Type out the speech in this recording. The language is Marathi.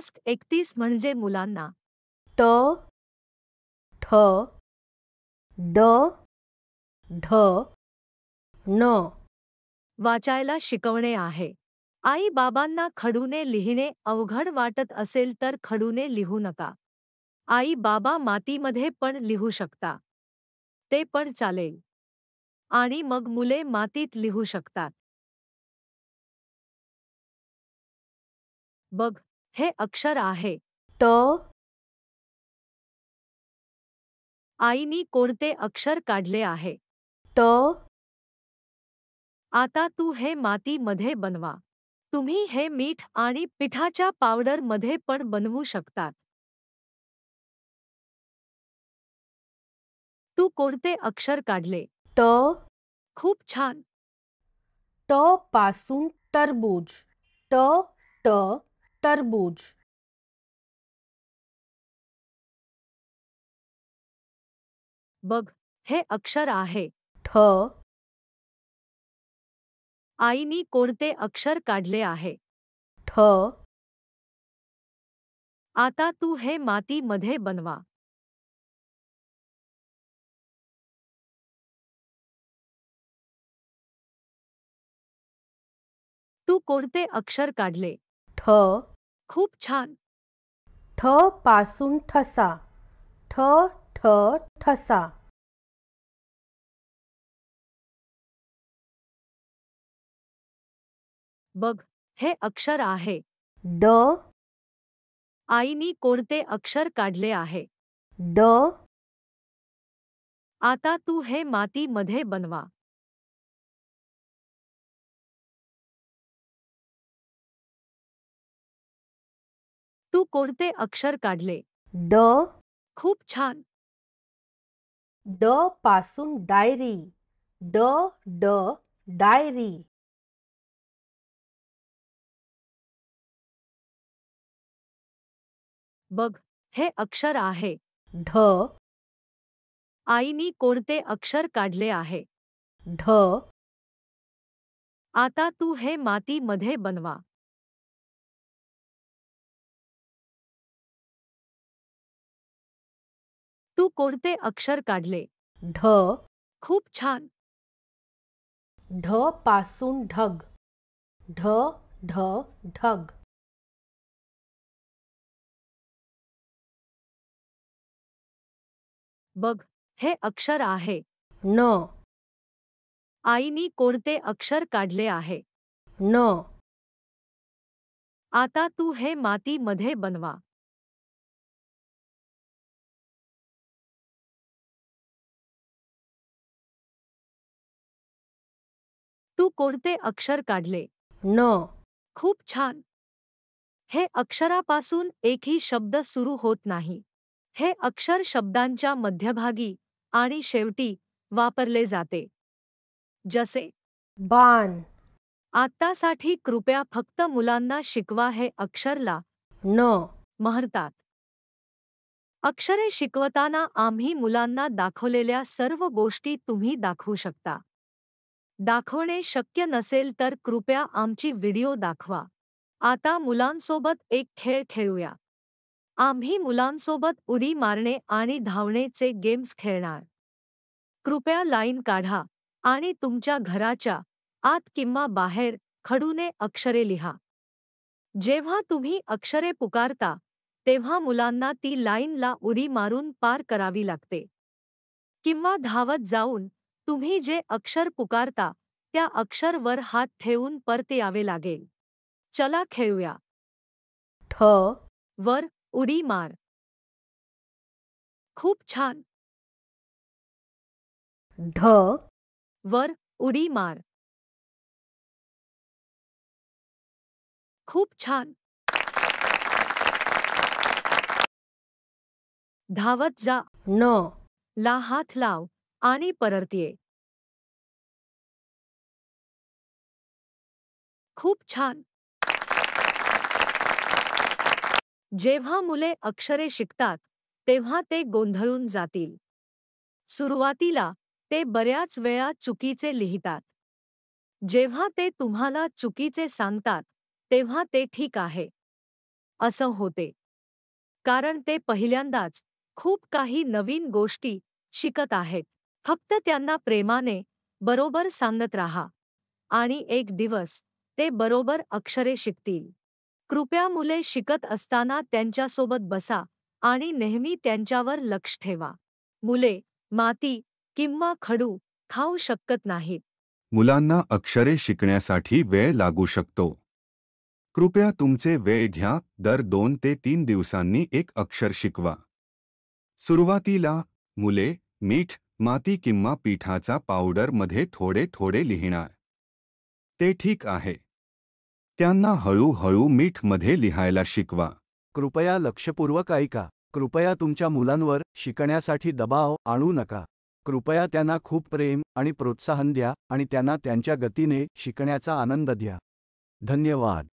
टास्क 31 म्हणजे मुलांना ट ठ ड ढ न वाचायला शिकवणे आहे. आई बाबांना खडूने लिहिणे अवघड वाटत असेल तर खडूने लिहू नका. आई बाबा मातीमध्ये पण लिहू शकता. ते पण चालेल. आणि मग मुले मातीत लिहू शकतात. बघ, हे अक्षर आहे. ट आईनी कोणते अक्षर काढले आहे? ट आता तू हे मातीमध्ये बनवा. तुम्ही हे मीठ आणि पिठाच्या पावडर मध्ये पण बनवू शकतात. तू कोणते अक्षर काढले? ट खूप छान. ट पासून टरबूज. ट ट टरबूज. बघ, हे अक्षर आहे. ठ आईनी कोणते अक्षर काढले आहे? ठ आता तू हे मातीमध्ये बनवा. तू कोणते अक्षर काढले? ठ खूप छान. ठ पासून ठसा. ठ ठ ठसा. बघ, हे अक्षर आहे. ड आईनी कोणते अक्षर काढले आहे? ड आता तू हे मातीमध्ये बनवा. तू कोणते अक्षर काढले? ड खूप छान. ड पासून डायरी. ड ड डायरी. बघ, हे अक्षर आहे. ढ आईनी कोणते अक्षर काढले आहे? ढ आता तू हे मातीमध्ये बनवा. तू कोणते अक्षर काढले? ढ खूप छान. ढ पासून ढग. ढ ढ ढग. बघ, हे अक्षर आहे. न आईनी कोणते अक्षर काढले आहे? न आता तू हे मातीमध्ये बनवा. तू कोणते अक्षर काढले? न खूप छान. हे अक्षरापासून एकही शब्द सुरू होत नाही. हे अक्षर शब्दांच्या मध्यभागी आणि शेवटी वापरले जाते. जसे बाण. आत्तासाठी कृपया फक्त मुलांना शिकवा. हे अक्षरला न म्हणतात. अक्षरे शिकवताना आम्ही मुलांना दाखवलेल्या सर्व गोष्टी तुम्ही दाखवू शकता. दाखवणे शक्य नसेल तर कृपया आमची व्हिडिओ दाखवा. आता मुलांसोबत एक खेळ खेळूया. आम्ही मुलांसोबत उडी मारणे आणि धावण्याचे गेम्स खेळणार. कृपया लाईन काढा आणि तुमच्या घराच्या आत किंवा बाहेर खडूने अक्षरे लिहा. जेव्हा तुम्ही अक्षरे पुकारता तेव्हा मुलांना ती लाईनला उडी मारून पार करावी लागते. किंवा धावत जाऊन तुम्ही जे अक्षर पुकारता त्या अक्षरवर हात ठेवून परत यावे लागेल. चला खेळूया. ठ वर उडी मार. खूप छान. ढ वर उडी मार. खूप छान. धावत जा. न ला हात लाव आणि परत ये. खूप छान. जेव्हा मुले अक्षरे शिकतात तेव्हा ते गोंधळून जातील. सुरुवातीला ते बऱ्याच वेळा चुकीचे लिहितात. जेव्हा ते तुम्हाला चुकीचे सांगतात तेव्हा ते ठीक आहे. असं होते. कारण ते पहिल्यांदाच खूप काही नवीन गोष्टी शिकत आहेत. फक्त त्यांना प्रेमाने बरोबर सांगत राहा आणि एक दिवस ते बरोबर अक्षरे शिकतील. कृपया मुले शिकत असताना त्यांच्यासोबत बसा आणि नेहमी त्यांच्यावर लक्ष ठेवा. मुले माती किंवा खडू खाऊ शकत नाहीत. मुलांना अक्षरे शिकण्यासाठी वेळ लागू शकतो. कृपया तुमचे वेळ घ्या. दर 2 ते 3 दिवसांनी एक अक्षर शिकवा. सुरुवातीला मुले मीठ, माती किंवा पिठाचा पावडरमध्ये थोडे थोडे लिहिणार. ते ठीक आहे. त्यांना हळूहळू मीठमध्ये लिहायला शिकवा. कृपया लक्षपूर्वक ऐका. कृपया तुमच्या मुलांवर शिकण्यासाठी दबाव आणू नका. कृपया त्यांना खूप प्रेम आणि प्रोत्साहन द्या आणि त्यांना त्यांच्या गतीने शिकण्याचा आनंद द्या. धन्यवाद.